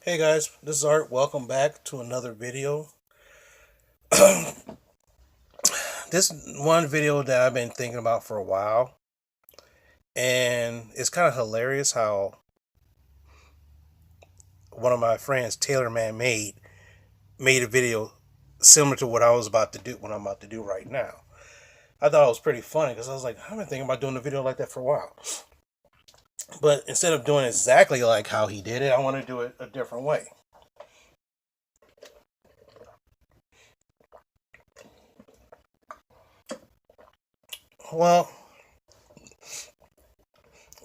Hey guys, this is Art. Welcome back to another video. This one video that I've been thinking about for a while, and it's kind of hilarious how one of my friends, Taylor Man made a video similar to what I was about to do, what I'm about to do right now. I thought it was pretty funny because I was like, I've been thinking about doing a video like that for a while. But instead of doing exactly like how he did it, I want to do it a different way. Well,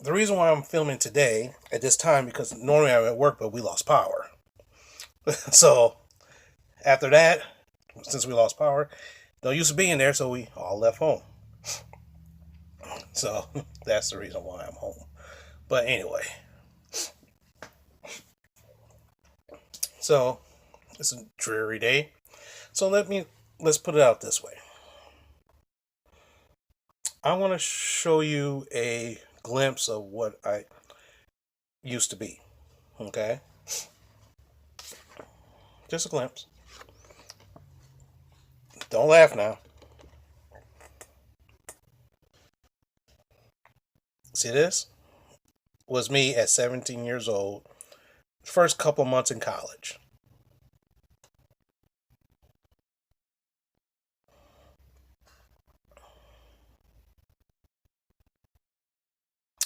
the reason why I'm filming today at this time because normally I'm at work, but we lost power. So after that, since we lost power, no use of being there, so we all left home. So that's the reason why I'm home. But anyway, so it's a dreary day. So let's put it out this way. I want to show you a glimpse of what I used to be. Okay, just a glimpse. Don't laugh now. See, this was me at 17 years old, first couple months in college.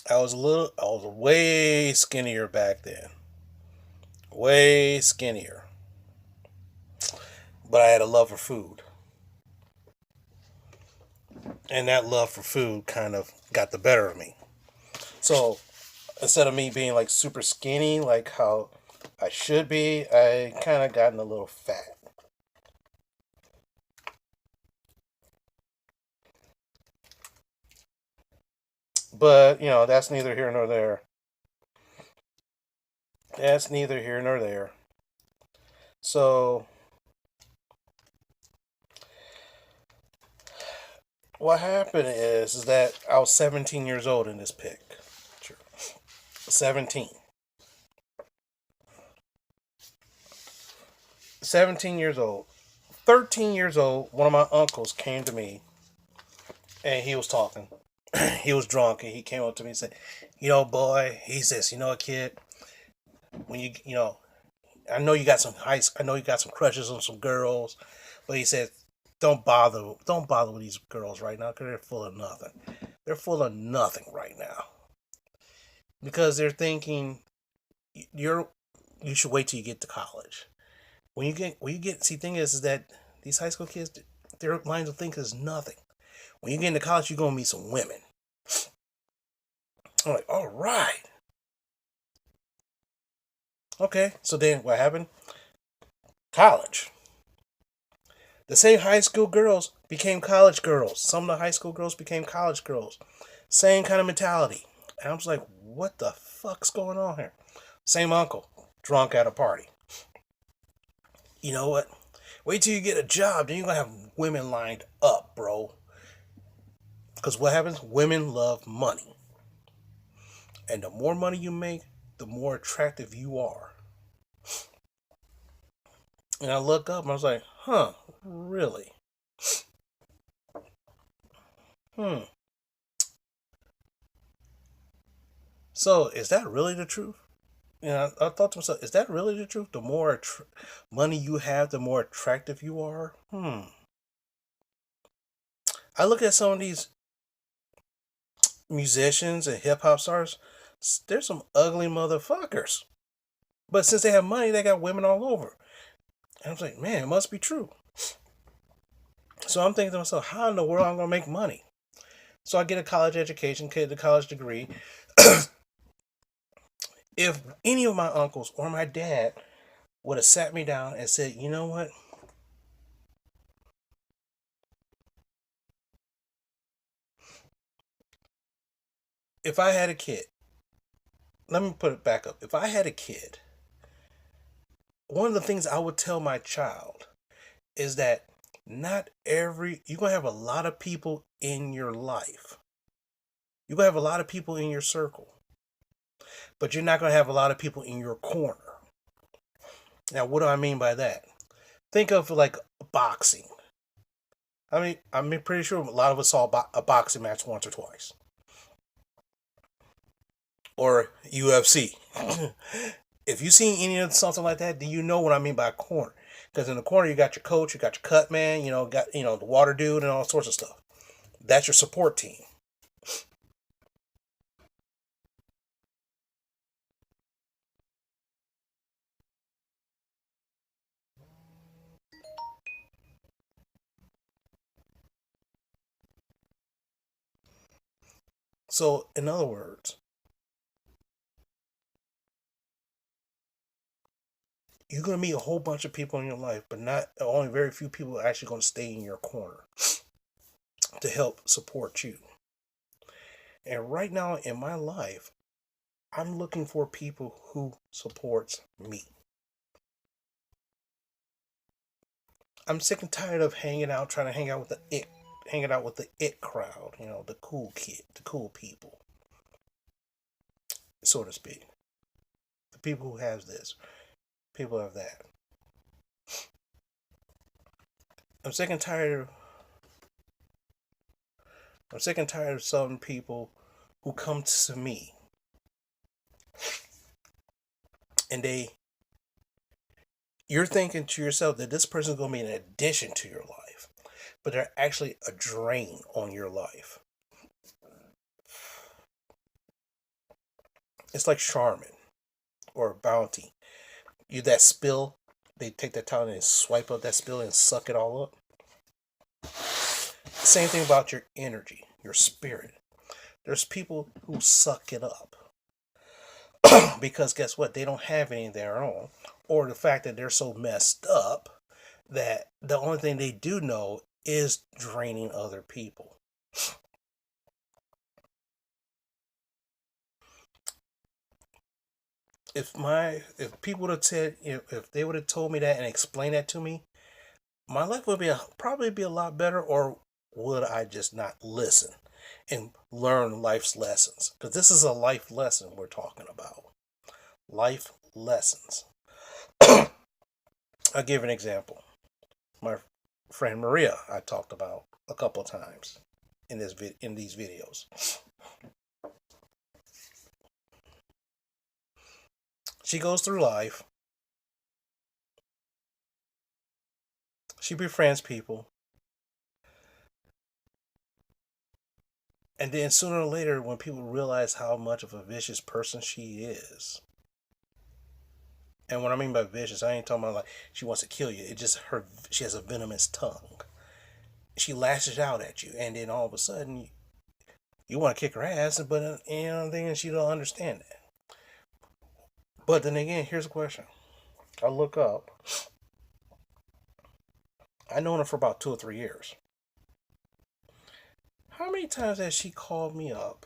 I was way skinnier back then. Way skinnier. But I had a love for food. And that love for food kind of got the better of me. So instead of me being like super skinny, like how I should be, I kind of gotten a little fat. But, that's neither here nor there. That's neither here nor there. So, what happened is that I was 17 years old in this picture. 17. 17 years old. 13 years old, one of my uncles came to me and he was talking. He was drunk and he came up to me and said, boy, he says, kid, when I know you got I know you got some crushes on some girls, but he said, don't bother with these girls right now because they're full of nothing. They're full of nothing right now because they're thinking you're you should wait till you get to college. See, thing is that these high school kids, their lines of thinking is nothing. When you get into college, you're gonna meet some women. I'm like, all right, okay. So then, what happened? College. The same high school girls became college girls. Some of the high school girls became college girls. Same kind of mentality. And I was like, what the fuck's going on here? Same uncle, drunk at a party. You know what? Wait till you get a job, then you're gonna have women lined up, bro. Because what happens? Women love money. And the more money you make, the more attractive you are. And I look up and I was like, huh, really? Hmm. So is that really the truth? I thought to myself, is that really the truth? The more money you have, the more attractive you are? I look at some of these musicians and hip hop stars, there's some ugly motherfuckers. But since they have money, they got women all over. And I was like, man, it must be true. So I'm thinking to myself, how in the world am I going to make money? So I get a college education, get a college degree. If any of my uncles or my dad would have sat me down and said, you know what? If I had a kid, let me put it back up. If I had a kid, one of the things I would tell my child is that you're going to have a lot of people in your life. You're going to have a lot of people in your circle. But you're not going to have a lot of people in your corner. Now, what do I mean by that? Think of like boxing. I'm pretty sure a lot of us saw a boxing match once or twice, or UFC. If you seen any of something like that, do you know what I mean by corner? Because in the corner you got your coach, you got your cut man, got the water dude and all sorts of stuff. That's your support team. So, in other words, you're gonna meet a whole bunch of people in your life, but not only very few people are actually gonna stay in your corner to help support you. And right now in my life, I'm looking for people who supports me. I'm sick and tired of trying to hanging out with the it crowd, the cool kid, the cool people, so to speak. The people who have this, people have that. I'm sick and tired of I'm sick and tired of some people who come to me and you're thinking to yourself that this person is going to be an addition to your life, but they're actually a drain on your life. It's like Charmin or Bounty. You that spill, they take that towel and swipe up that spill and suck it all up. Same thing about your energy, your spirit. There's people who suck it up because guess what? They don't have any of their own, or the fact that they're so messed up that the only thing they do know is draining other people. If people would have said, if they would have told me that and explained that to me, my life would probably be a lot better. Or would I just not listen and learn life's lessons? Because this is a life lesson we're talking about. Life lessons. I'll give an example. My friend Maria, I talked about a couple of times in these videos. She goes through life. She befriends people. And then sooner or later, when people realize how much of a vicious person she is, and what I mean by vicious, I ain't talking about like she wants to kill you. It's just she has a venomous tongue. She lashes out at you, and then all of a sudden, you want to kick her ass, but I'm thinking she don't understand that. But then again, here's a question. I look up. I known her for about 2 or 3 years. How many times has she called me up?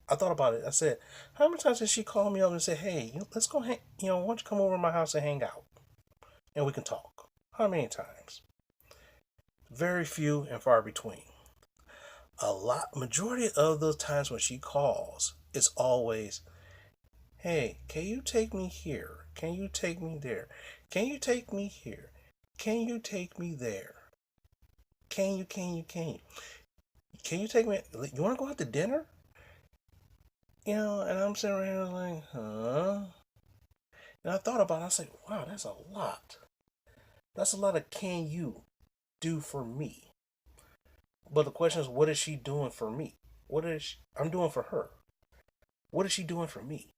I thought about it. I said, how many times has she called me up and said, hey, let's go hang, why don't you come over to my house and hang out? And we can talk. How many times? Very few and far between. Majority of those times when she calls, it's always, hey, can you take me here? Can you take me there? Can you take me here? Can you take me there? Can you? Can you take me? You want to go out to dinner? And I'm sitting around like, huh? And I thought about it. I said, wow, that's a lot. That's a lot of can you do for me? But the question is, what is she doing for me? I'm doing for her? What is she doing for me?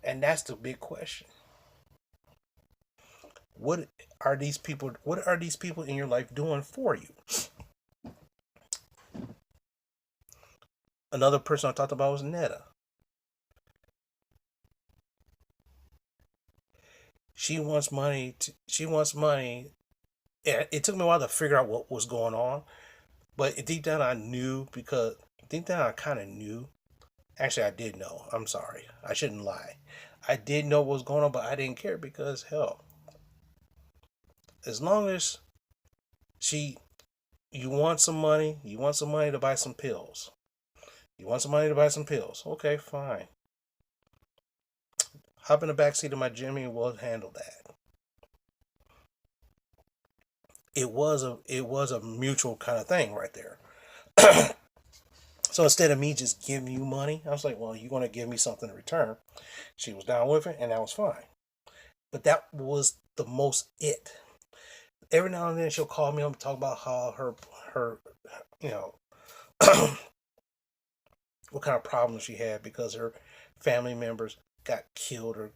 And that's the big question. What What are these people in your life doing for you? Another person I talked about was Netta. She wants money. She wants money. It took me a while to figure out what was going on, but deep down I knew because deep down I kind of knew. Actually, I did know. I'm sorry. I shouldn't lie. I did know what was going on, but I didn't care because hell, as long as she, you want some money to buy some pills. You want some money to buy some pills. Okay, fine. Hop in the back seat of my Jimmy and we'll handle that. It was a mutual kind of thing right there. So instead of me just giving you money, I was like, well, you're gonna give me something in return. She was down with it, and that was fine. But that was the most it. Every now and then she'll call me up and talk about how her you know what kind of problems she had because her family members got killed or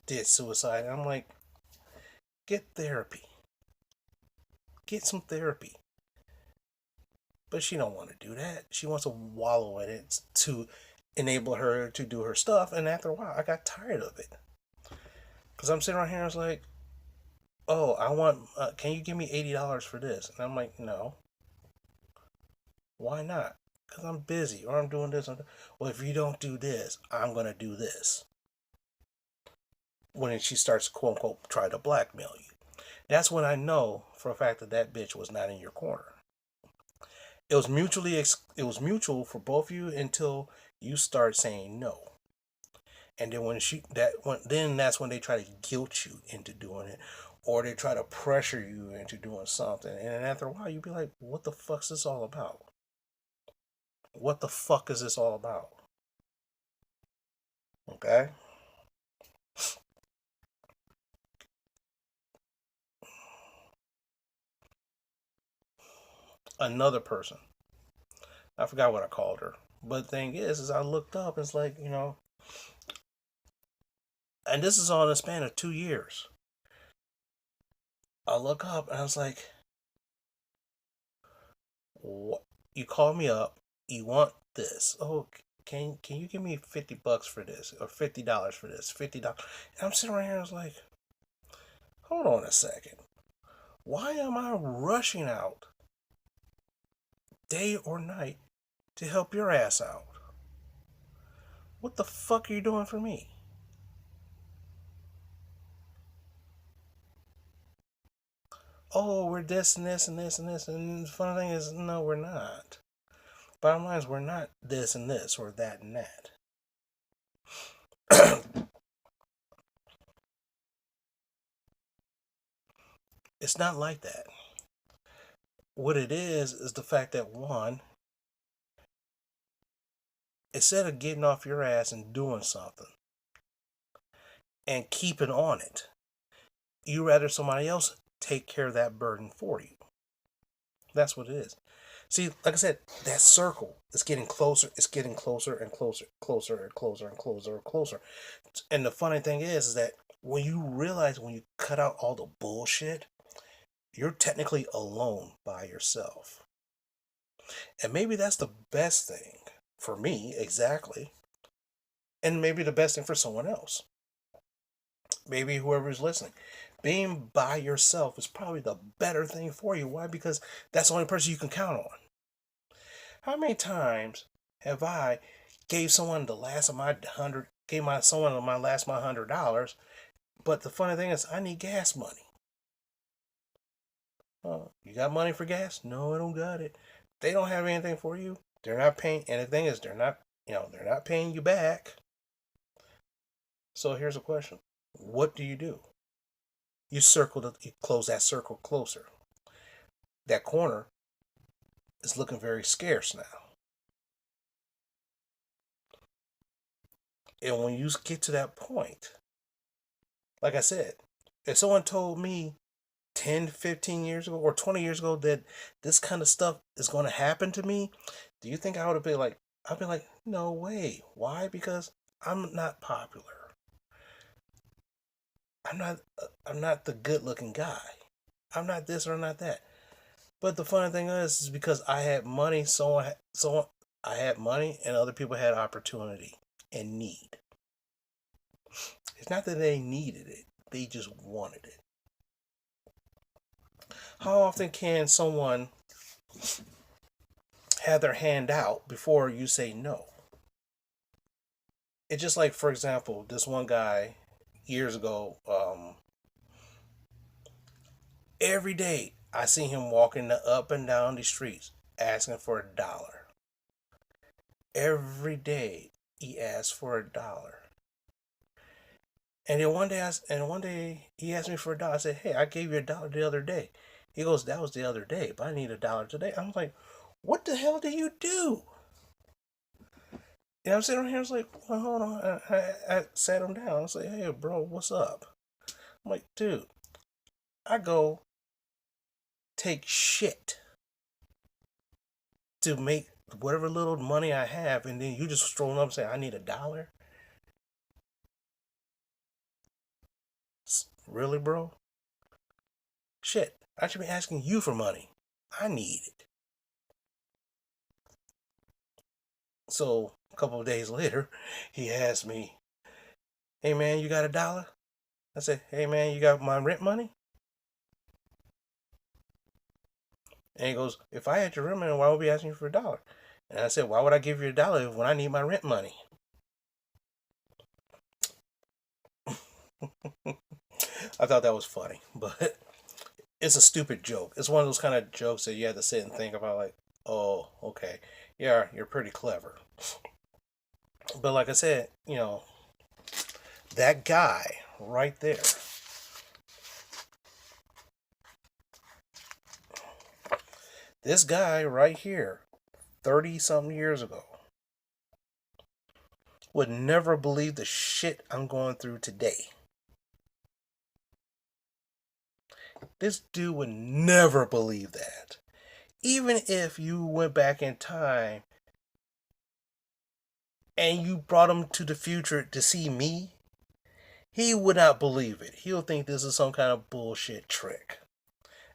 did suicide. And I'm like, get therapy, get some therapy. But she don't want to do that. She wants to wallow in it to enable her to do her stuff. And after a while, I got tired of it because I'm sitting right here and I was like, oh, I want. Can you give me $80 for this? And I'm like, no. Why not? Because I'm busy or I'm doing this. Well, if you don't do this, I'm gonna do this. When she starts quote unquote try to blackmail you, that's when I know for a fact that that bitch was not in your corner. It was mutual for both of you until you start saying no. And then then that's when they try to guilt you into doing it, or they try to pressure you into doing something. And then after a while, you'll be like, "What the fuck's this all about? What the fuck is this all about?" Okay. Another person. I forgot what I called her. But the thing is I looked up. It's like and this is all in a span of 2 years. I look up and I was like, what? You call me up, you want this. Oh, can you give me $50 for this or $50 for this? $50. And I'm sitting right here and I was like, hold on a second. Why am I rushing out day or night to help your ass out? What the fuck are you doing for me? Oh, we're this and this and this and this. And the funny thing is, no, we're not. Bottom line is, we're not this and this or that and that. It's not like that. What it is the fact that one, instead of getting off your ass and doing something and keeping on it, you rather somebody else take care of that burden for you. That's what it is. See, like I said, that circle is getting closer. It's getting closer and closer, closer and closer and closer and closer. And the funny thing is that when you realize when you cut out all the bullshit, you're technically alone by yourself. And maybe that's the best thing for me, exactly. And maybe the best thing for someone else. Maybe whoever's listening. Being by yourself is probably the better thing for you. Why? Because that's the only person you can count on. How many times have I gave someone the last of my gave my someone my last my $100, but the funny thing is I need gas money. You got money for gas? No, I don't got it. They don't have anything for you. They're not paying, and the thing is, they're not paying you back. So here's a question: what do? You close that circle closer. That corner is looking very scarce now. And when you get to that point, like I said, if someone told me 10, 15 years ago or 20 years ago that this kind of stuff is going to happen to me, do you think I would have been like, I'd be like, no way. Why? Because I'm not popular. I'm not the good looking guy. I'm not this or not that. But the funny thing is because I had money, someone I had money and other people had opportunity and need. It's not that they needed it, they just wanted it. How often can someone have their hand out before you say no? It's just like, for example, this one guy years ago, every day I see him walking up and down the streets asking for $1. Every day he asks for $1. And then one day he asked me for $1. I said, "Hey, I gave you $1 the other day." He goes, "That was the other day, but I need $1 today." I'm like, "What the hell do you do?" And I'm sitting here. I was like, "Well, hold on." I sat him down. I was like, "Hey, bro, what's up?" I'm like, "Dude, I go take shit to make whatever little money I have, and then you just strolling up and say I need $1." Really, bro? Shit, I should be asking you for money. I need it. So a couple of days later, he asked me, "Hey man, you got $1?" I said, "Hey man, you got my rent money?" And he goes, "If I had your rent money, why would I be asking you for $1?" And I said, "Why would I give you $1 when I need my rent money?" I thought that was funny, but it's a stupid joke. It's one of those kind of jokes that you have to sit and think about, like, oh, okay, yeah, you're pretty clever. But like I said, that guy right there, this guy right here, 30 something years ago, would never believe the shit I'm going through today. This dude would never believe that. Even if you went back in time and you brought him to the future to see me, he would not believe it. He'll think this is some kind of bullshit trick.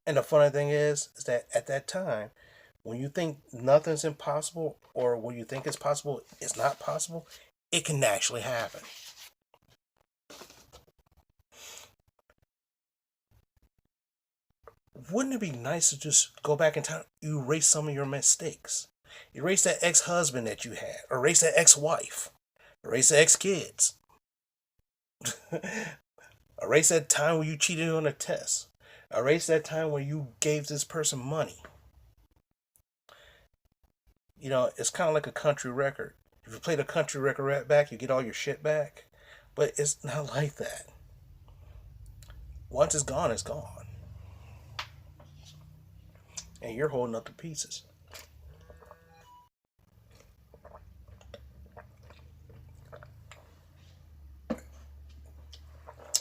And the funny thing is that at that time, when you think nothing's impossible, or when you think it's possible, it's not possible, it can actually happen. Wouldn't it be nice to just go back in time, erase some of your mistakes? Erase that ex-husband that you had, erase that ex-wife, erase the ex-kids, erase that time when you cheated on a test, erase that time when you gave this person money. It's kind of like a country record. If you play the country record right back, you get all your shit back. But it's not like that. Once it's gone, it's gone. And you're holding up the pieces.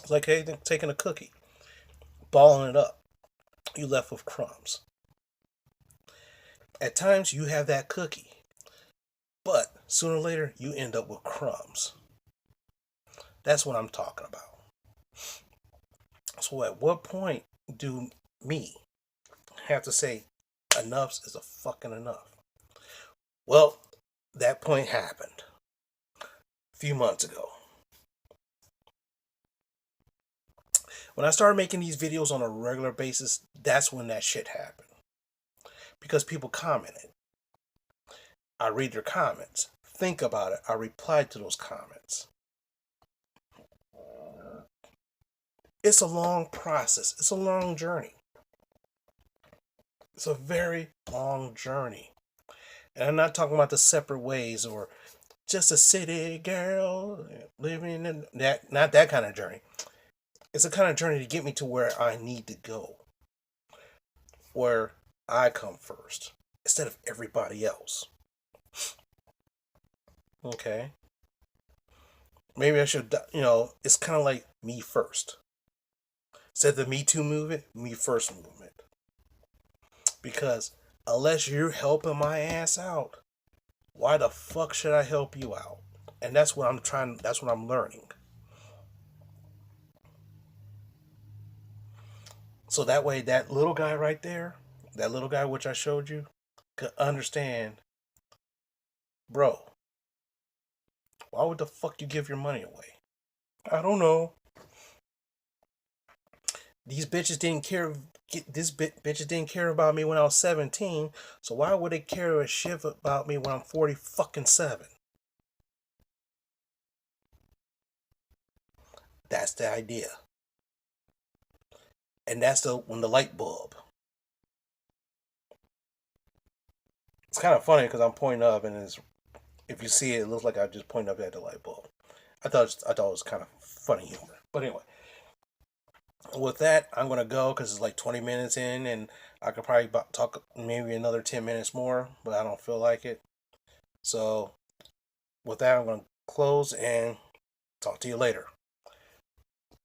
It's like taking a cookie, balling it up. You left with crumbs. At times you have that cookie, but sooner or later you end up with crumbs. That's what I'm talking about. So at what point do me have to say enough is a fucking enough? Well, that point happened a few months ago. When I started making these videos on a regular basis, that's when that shit happened. Because people commented. I read their comments, think about it, I reply to those comments. It's a long process, it's a long journey. It's a very long journey. And I'm not talking about the separate ways or just a city girl living in that, not that kind of journey. It's a kind of journey to get me to where I need to go, where I come first instead of everybody else. Okay? Maybe I should, it's kind of like me first. Instead of the Me Too movement, me first movement. Because unless you're helping my ass out, why the fuck should I help you out? And that's what I'm learning. So that way, that little guy right there, that little guy which I showed you, could understand, bro, why would the fuck you give your money away? I don't know. These bitches didn't care. Bitches didn't care about me when I was 17. So why would they care a shit about me when I'm 40 fucking 7? That's the idea. And that's the light bulb. It's kind of funny because I'm pointing up, and if you see it, it looks like I just pointed up at the light bulb. I thought it was kind of funny humor. But anyway, with that, I'm gonna go because it's like 20 minutes in, and I could probably talk maybe another 10 minutes more, but I don't feel like it. So with that, I'm gonna close and talk to you later.